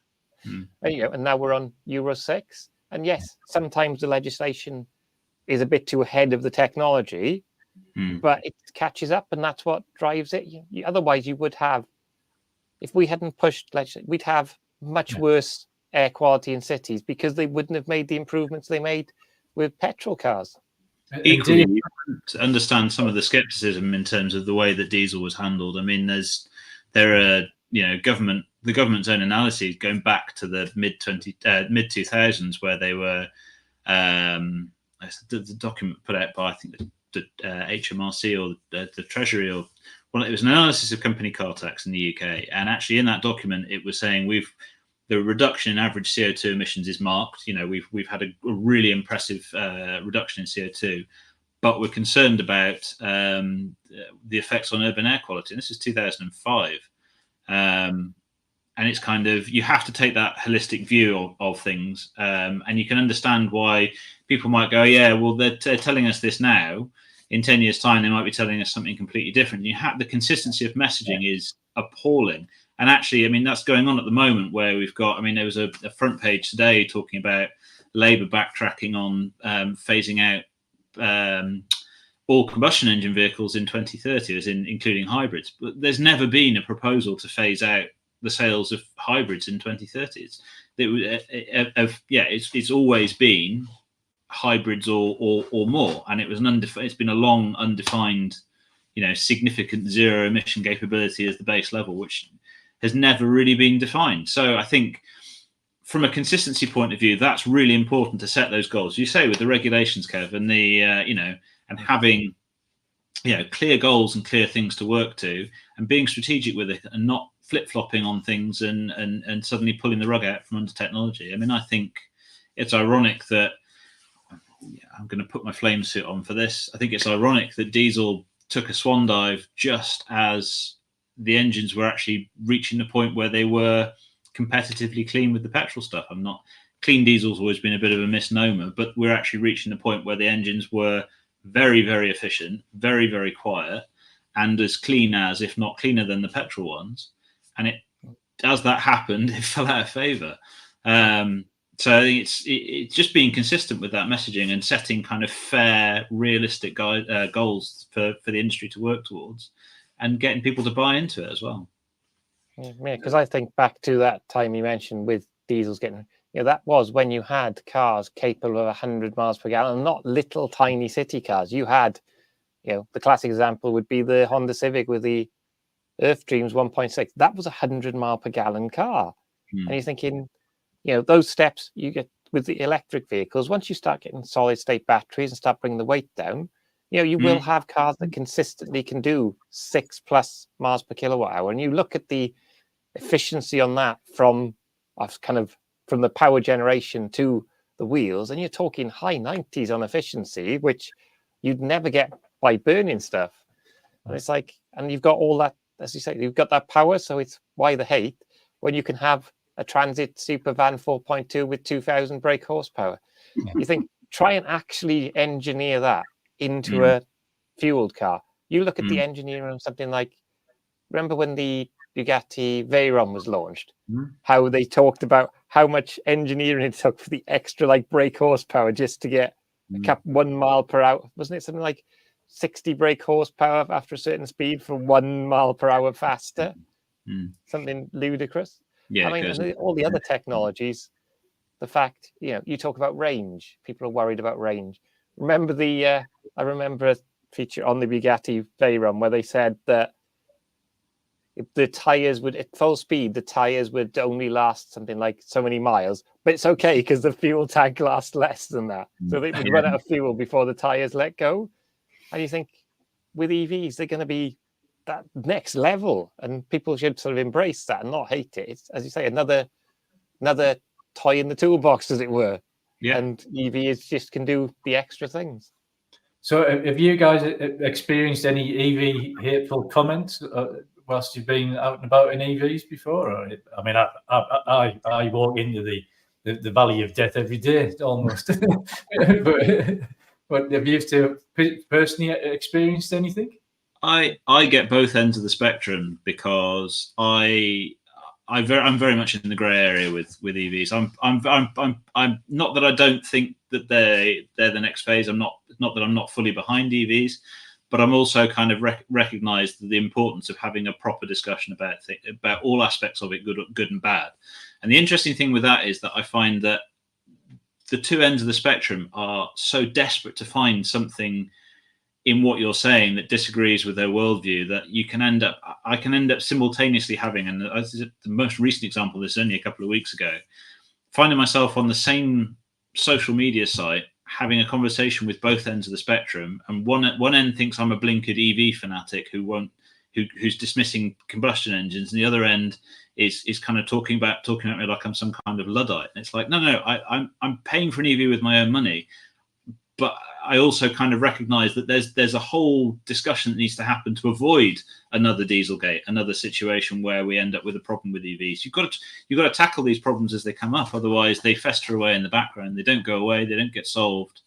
and now we're on Euro 6. And yes, sometimes the legislation is a bit too ahead of the technology, but it catches up, and that's what drives it. Otherwise, you would have, if we hadn't pushed legislation, we'd have much worse air quality in cities because they wouldn't have made the improvements they made with petrol cars. Equally, you understand some of the skepticism in terms of the way that diesel was handled. I mean, there are the government's own analyses going back to the mid 2000s, where they were the document put out by, I think, the HMRC or the Treasury, or it was an analysis of company car tax in the UK. And actually, in that document, it was saying the reduction in average CO2 emissions is marked. We've had a really impressive reduction in CO2, but we're concerned about the effects on urban air quality. And this is 2005. And it's kind of, you have to take that holistic view of things. And you can understand why people might go, yeah, well, they're telling us this now. In 10 years' time, they might be telling us something completely different. The consistency of messaging is appalling. And actually, I mean, that's going on at the moment, where we've got, there was a front page today talking about Labour backtracking on phasing out all combustion engine vehicles in 2030, as including hybrids. But there's never been a proposal to phase out the sales of hybrids in 2030. It's always been hybrids or more, and it's been a long undefined, significant zero emission capability as the base level, which has never really been defined. So I think, from a consistency point of view, that's really important to set those goals. You say with the regulations, Kev, and the and having clear goals and clear things to work to, and being strategic with it, and not flip-flopping on things and suddenly pulling the rug out from under technology. I think it's ironic that, I'm going to put my flame suit on for this, I think it's ironic that diesel took a swan dive just as the engines were actually reaching the point where they were competitively clean with the petrol stuff. Clean diesel's always been a bit of a misnomer, but we're actually reaching the point where the engines were very, very efficient, very, very quiet, and as clean as, if not cleaner than, the petrol ones. And as that happened, it fell out of favour. So I think it's just being consistent with that messaging and setting kind of fair, realistic goals for the industry to work towards, and getting people to buy into it as well. Yeah, because I think back to that time you mentioned with diesels getting, that was when you had cars capable of 100 miles per gallon, not little tiny city cars. You had, the classic example would be the Honda Civic with the Earth Dreams 1.6. That was a 100 mile per gallon car. And you're thinking, those steps you get with the electric vehicles, once you start getting solid state batteries and start bringing the weight down, you will have cars that consistently can do 6+ miles per kilowatt hour. And you look at the efficiency on that from the power generation to the wheels, and you're talking high 90s on efficiency, which you'd never get by burning stuff. And it's like, and you've got all that, as you say, you've got that power. So it's why the hate when you can have a Transit Super Van 4.2 with 2,000 brake horsepower. You think, try and actually engineer that into a fueled car. You look at the engineering of something like, remember when the Bugatti Veyron was launched, how they talked about how much engineering it took for the extra brake horsepower just to get 1 mile per hour. Wasn't it something like 60 brake horsepower after a certain speed for 1 mile per hour faster? Something ludicrous. Yeah, and all the other technologies, the fact, you talk about range. People are worried about range. Remember I remember a feature on the Bugatti Veyron where they said that if the tires would, at full speed, the tires would only last something like so many miles, but it's okay because the fuel tank lasts less than that. So they would run out of fuel before the tires let go. And you think with EVs, they're going to be that next level, and people should sort of embrace that and not hate it. It's, as you say, another toy in the toolbox, as it were. Yeah. And EVs just can do the extra things. So have you guys experienced any EV hateful comments whilst you've been out and about in EVs before? Or, I mean, I walk into the valley of death every day almost. but have you personally experienced anything? I get both ends of the spectrum because I'm very much in the grey area with EVs. I'm not that I don't think that they're the next phase. Not that I'm not fully behind EVs, but I'm also kind of recognise the importance of having a proper discussion about all aspects of it, good and bad. And the interesting thing with that is that I find that the two ends of the spectrum are so desperate to find something in what you're saying that disagrees with their worldview that I can end up simultaneously having, and the most recent example, this is only a couple of weeks ago, finding myself on the same social media site having a conversation with both ends of the spectrum, and one end thinks I'm a blinkered EV fanatic who's dismissing combustion engines, and the other end is kind of talking about me like I'm some kind of Luddite. And it's like, no, I'm paying for an EV with my own money, but I also kind of recognise that there's a whole discussion that needs to happen to avoid another Dieselgate, another situation where we end up with a problem with EVs. You've got to tackle these problems as they come up, otherwise they fester away in the background. They don't go away. They don't get solved,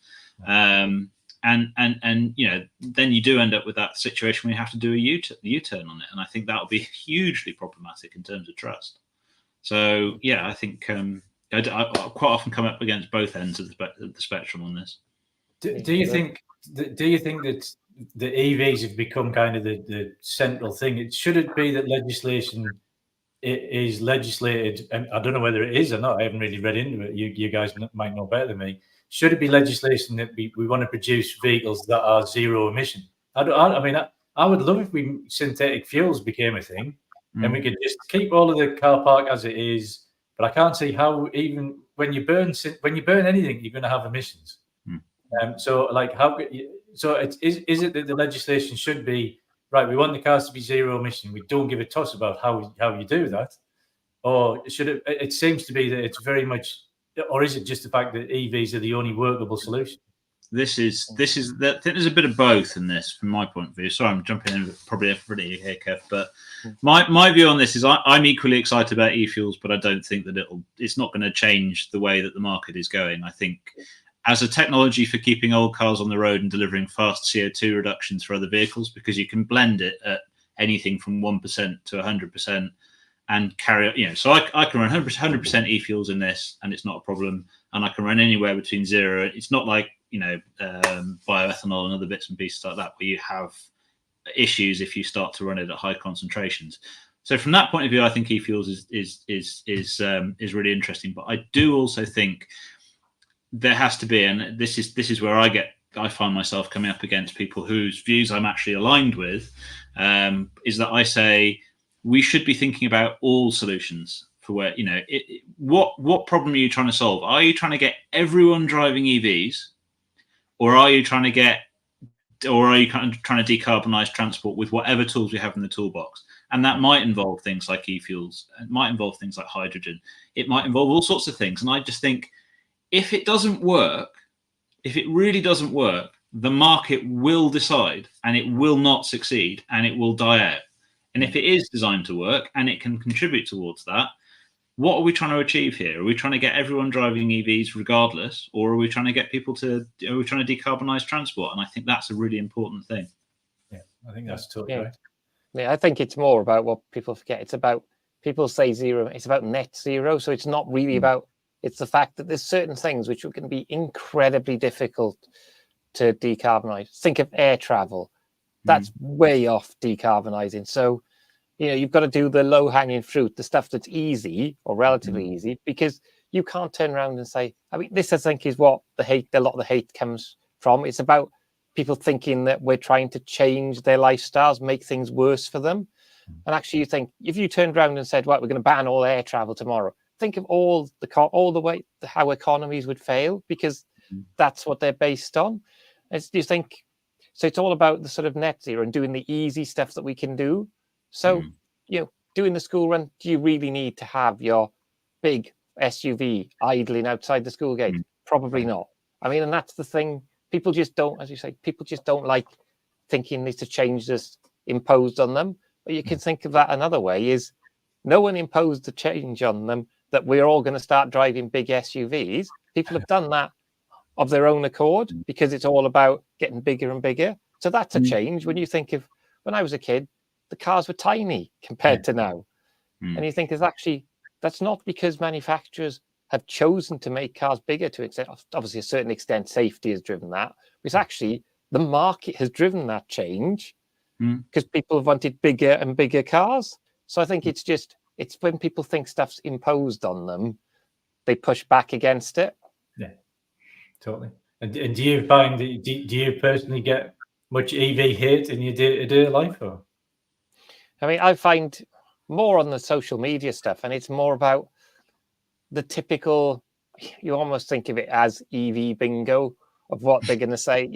and then you do end up with that situation where you have to do a U-turn on it, and I think that will be hugely problematic in terms of trust. So yeah, I think I quite often come up against both ends of the spectrum on this. Do you think that the EVs have become kind of the central thing? Should it be that legislation is legislated, and I don't know whether it is or not, I haven't really read into it, you guys might know better than me. Should it be legislation that we want to produce vehicles that are zero emission? I would love if synthetic fuels became a thing, and we could just keep all of the car park as it is, but I can't see how, even when you burn anything, you're going to have emissions. So is it that the legislation should be right? We want the cars to be zero emission. We don't give a toss about how you do that, or should it? It seems to be that it's very much, or is it just the fact that EVs are the only workable solution? This is I think there's a bit of both in this from my point of view. Sorry, I'm jumping in probably everybody here, Kev, but my view on this is I'm equally excited about e-fuels, but I don't think that it's not going to change the way that the market is going. I think as a technology for keeping old cars on the road and delivering fast CO2 reductions for other vehicles, because you can blend it at anything from 1% to 100% and carry, so I can run 100% e-fuels in this and it's not a problem. And I can run anywhere between zero. It's not like, bioethanol and other bits and pieces like that, where you have issues if you start to run it at high concentrations. So from that point of view, I think e-fuels is really interesting. But I do also think there has to be, and this is where I find myself coming up against people whose views I'm actually aligned with, is that I say we should be thinking about all solutions for where, what problem are you trying to solve? Are you trying to get everyone driving EVs, or are you trying to trying to decarbonize transport with whatever tools we have in the toolbox? And that might involve things like e-fuels, it might involve things like hydrogen, it might involve all sorts of things. And I just think if it doesn't work, if it really doesn't work, the market will decide and it will not succeed and it will die out. And if it is designed to work and it can contribute towards that, what are we trying to achieve here? Are we trying to get everyone driving EVs regardless, or are we trying to get people are we trying to decarbonize transport? And I think that's a really important thing. Yeah, I think that's totally right. Yeah, I think it's more about what people forget. It's about, people say zero, it's about net zero. So it's not really about, it's the fact that there's certain things which can be incredibly difficult to decarbonize. Think of air travel. That's way off decarbonizing. So, you've got to do the low hanging fruit, the stuff that's easy or relatively easy, because you can't turn around and say, I mean, this I think is what a lot of the hate comes from. It's about people thinking that we're trying to change their lifestyles, make things worse for them. And actually you think, if you turned around and said, right, we're going to ban all air travel tomorrow, think of all the way how economies would fail, because that's what they're based on. You think, so it's all about the sort of net zero and doing the easy stuff that we can do. So, doing the school run, do you really need to have your big SUV idling outside the school gate? Probably not. I mean, and that's the thing. People just don't, as you say, people just don't like thinking there's a change that's imposed on them. But you can think of that another way, is no one imposed the change on them that we're all going to start driving big SUVs. People have done that of their own accord because it's all about getting bigger and bigger. So that's a change. When you think of, when I was a kid, the cars were tiny compared to now. And you think that's not because manufacturers have chosen to make cars bigger to extent, obviously a certain extent safety has driven that. It's actually the market has driven that change because people have wanted bigger and bigger cars. So I think it's when people think stuff's imposed on them, they push back against it. Yeah, totally. And do you find, do you personally get much EV hate in your day-to-day life? Or? I mean, I find more on the social media stuff, and it's more about the typical, you almost think of it as EV bingo of what they're going to say.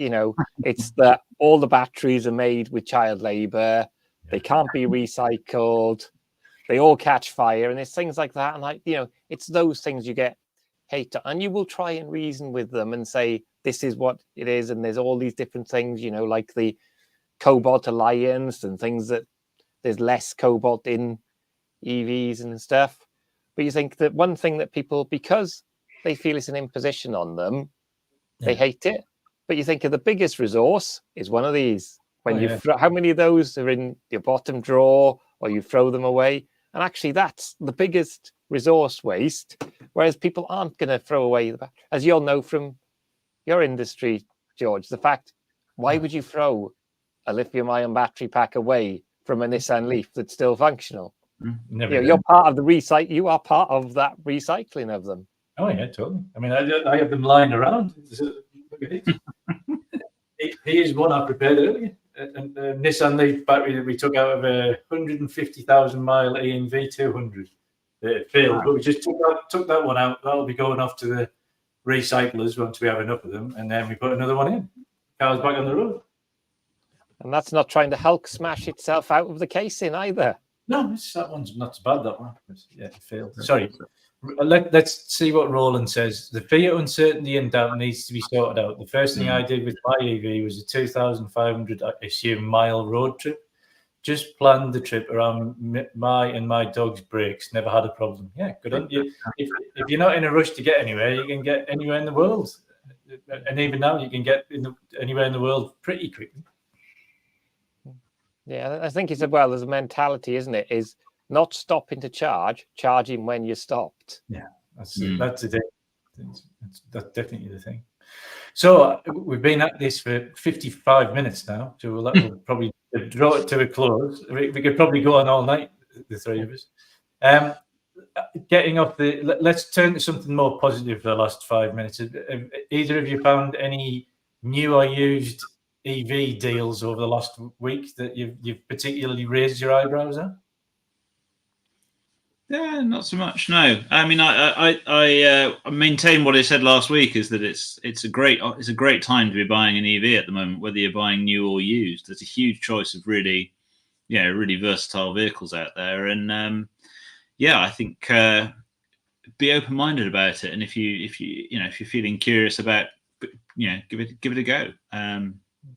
It's that all the batteries are made with child labor, they can't be recycled, they all catch fire, and it's things like that. And it's those things you get hate on. And you will try and reason with them and say, this is what it is. And there's all these different things, like the Cobalt Alliance and things that there's less cobalt in EVs and stuff. But you think that one thing that people, because they feel it's an imposition on them, they hate it. But you think of the biggest resource is one of these. When how many of those are in your bottom drawer, or you throw them away? And actually, that's the biggest resource waste. Whereas people aren't going to throw away the battery. As you'll know from your industry, George, the fact, why would you throw a lithium-ion battery pack away from a Nissan Leaf that's still functional? You're part of the you are part of that recycling of them. Oh yeah, totally. I mean, I have them lying around. Look at it. Here's one I prepared earlier. A Nissan Leaf battery that we took out of a 150,000 mile EMV 200. It failed, but we just took that one out. That'll be going off to the recyclers once we have enough of them, and then we put another one in. Car's back on the road. And that's not trying to Hulk smash itself out of the casing either. No, that one's not so bad, that one. Yeah, it failed. Sorry. Let's see what Roland says. The fear, uncertainty, and doubt needs to be sorted out. The first thing I did with my EV was a 2,500, I assume, mile road trip. Just planned the trip around my dog's brakes. Never had a problem. Yeah, good on you. If you're not in a rush to get anywhere, you can get anywhere in the world. And even now, you can get anywhere in the world pretty quickly. Yeah, I think it's there's a mentality, isn't it? Is not stopping to charging when you're stopped. Yeah, that's the thing. That's definitely the thing. So we've been at this for 55 minutes now. So we'll probably draw it to a close. We could probably go on all night the three of us. Getting off let's turn to something more positive for the last 5 minutes. Have either of you found any new or used EV deals over the last week that you've particularly raised your eyebrows at? Yeah, not so much. No, I mean, I maintain what I said last week is that it's a great time to be buying an EV at the moment, whether you're buying new or used. There's a huge choice of really versatile vehicles out there, and I think be open-minded about it. And if you're feeling curious about, give it a go.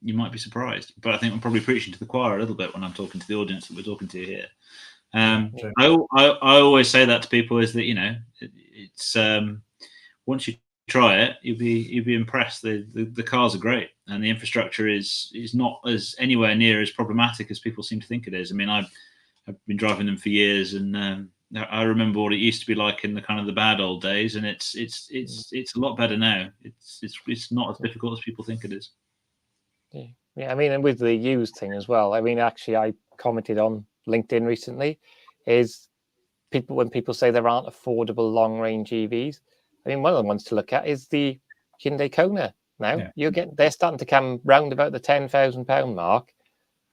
You might be surprised, but I think I'm probably preaching to the choir a little bit when I'm talking to the audience that we're talking to here. I always say that to people is that it's once you try it, you'll be impressed. The cars are great, and the infrastructure is not as anywhere near as problematic as people seem to think it is. I mean, I've been driving them for years, and I remember what it used to be like in the kind of the bad old days, and it's a lot better now. It's not as difficult as people think it is. Yeah. I mean, and with the used thing as well. I mean, actually, I commented on LinkedIn recently is when people say there aren't affordable long range EVs. I mean, one of the ones to look at is the Hyundai Kona. Now they're starting to come round about the £10,000 mark,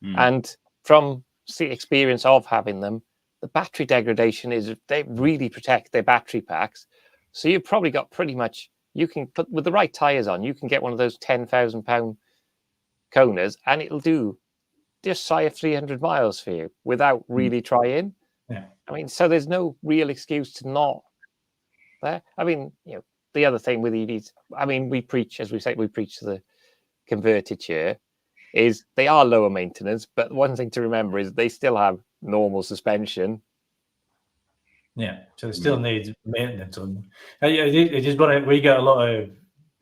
and from the experience of having them, the battery degradation is they really protect their battery packs. So you've probably got pretty much, you can put with the right tires on, you can get one of those £10,000 Konas, and it'll do just shy of 300 miles for you without really trying. Yeah. I mean, so there's no real excuse to not there. I mean, the other thing with EVs, I mean, we preach, as we say, we preach to the converted here, is they are lower maintenance, but one thing to remember is they still have normal suspension. Yeah, so they still need maintenance on them. It is we get a lot of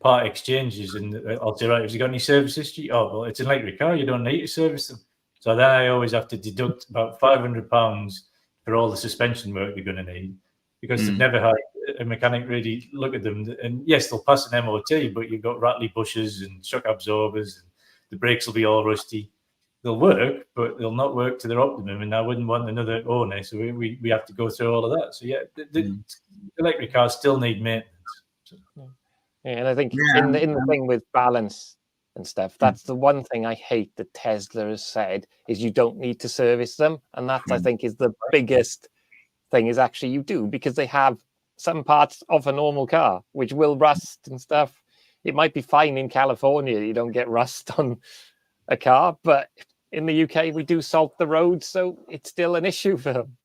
part exchanges, and I'll say, right, have you got any service history? Oh, well, it's an electric car, you don't need to service them. So then I always have to deduct about £500 for all the suspension work you're going to need, because they've never had a mechanic really look at them. And yes, they'll pass an MOT, but you've got rattly bushes and shock absorbers, and the brakes will be all rusty. They'll work, but they'll not work to their optimum, and I wouldn't want another owner. So we have to go through all of that. So yeah, the electric cars still need maintenance. So. Yeah, and I think in the thing with balance and stuff, that's the one thing I hate that Tesla has said is you don't need to service them, and that I think is the biggest thing is actually you do, because they have some parts of a normal car which will rust and stuff. It might be fine in California, you don't get rust on a car, but in the UK we do salt the roads, so it's still an issue for them.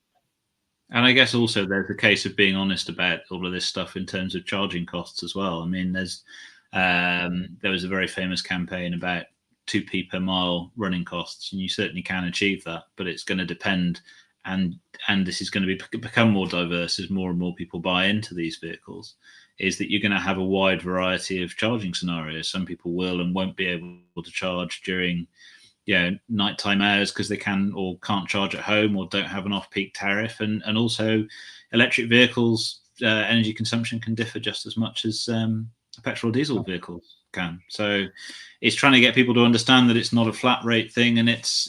And I guess also there's a case of being honest about all of this stuff in terms of charging costs as well. I mean, there was a very famous campaign about 2p per mile running costs, and you certainly can achieve that, but it's going to depend, and this is going to become more diverse as more and more people buy into these vehicles, is that you're going to have a wide variety of charging scenarios. Some people will and won't be able to charge during nighttime hours because they can or can't charge at home or don't have an off-peak tariff, and also electric vehicles energy consumption can differ just as much as petrol diesel vehicles can. So it's trying to get people to understand that it's not a flat rate thing, and it's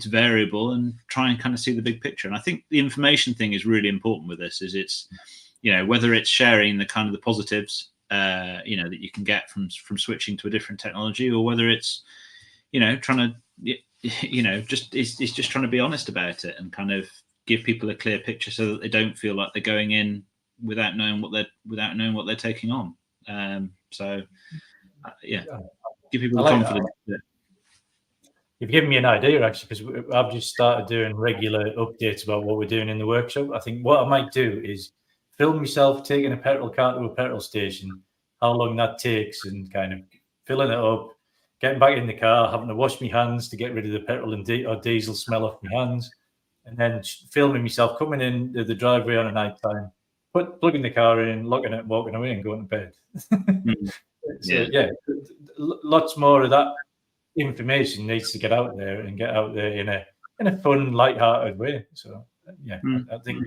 variable, and try and kind of see the big picture. And I think the information thing is really important with this, is it's whether it's sharing the kind of the positives that you can get from switching to a different technology, or whether it's trying to, it's just trying to be honest about it and kind of give people a clear picture so that they don't feel like they're going in without knowing what they're taking on. Give people the confidence. You've given me an idea, actually, because I've just started doing regular updates about what we're doing in the workshop. I think what I might do is film myself taking a petrol car to a petrol station, how long that takes, and kind of filling it up, getting back in the car, having to wash my hands to get rid of the petrol and or diesel smell off my hands, and then filming myself coming in the driveway on a night time, plugging the car in, locking it, walking away, and going to bed. Lots more of that information needs to get out there, and get out there in a fun, light-hearted way. So I think,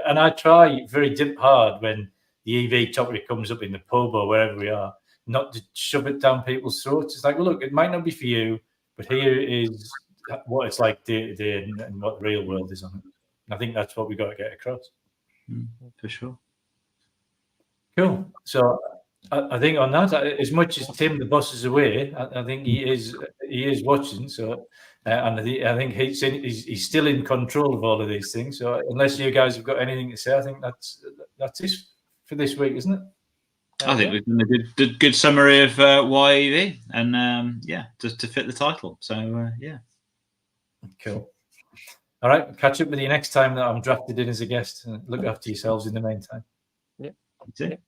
and I try very hard when the EV topic comes up in the pub or wherever we are, not to shove it down people's throats. It's like, well, look, it might not be for you, but here is what it's like day to day and what the real world is on it. And I think that's what we got to get across. For sure. Cool. So I think on that, as much as Tim the boss is away, I think he is watching. So and I think he's still in control of all of these things. So unless you guys have got anything to say, I think that's it for this week, isn't it? I think we've done a good summary of YEV, and just to fit the title. So yeah. Cool. All right, catch up with you next time that I'm drafted in as a guest. Look after yourselves in the meantime. Yeah. That's it.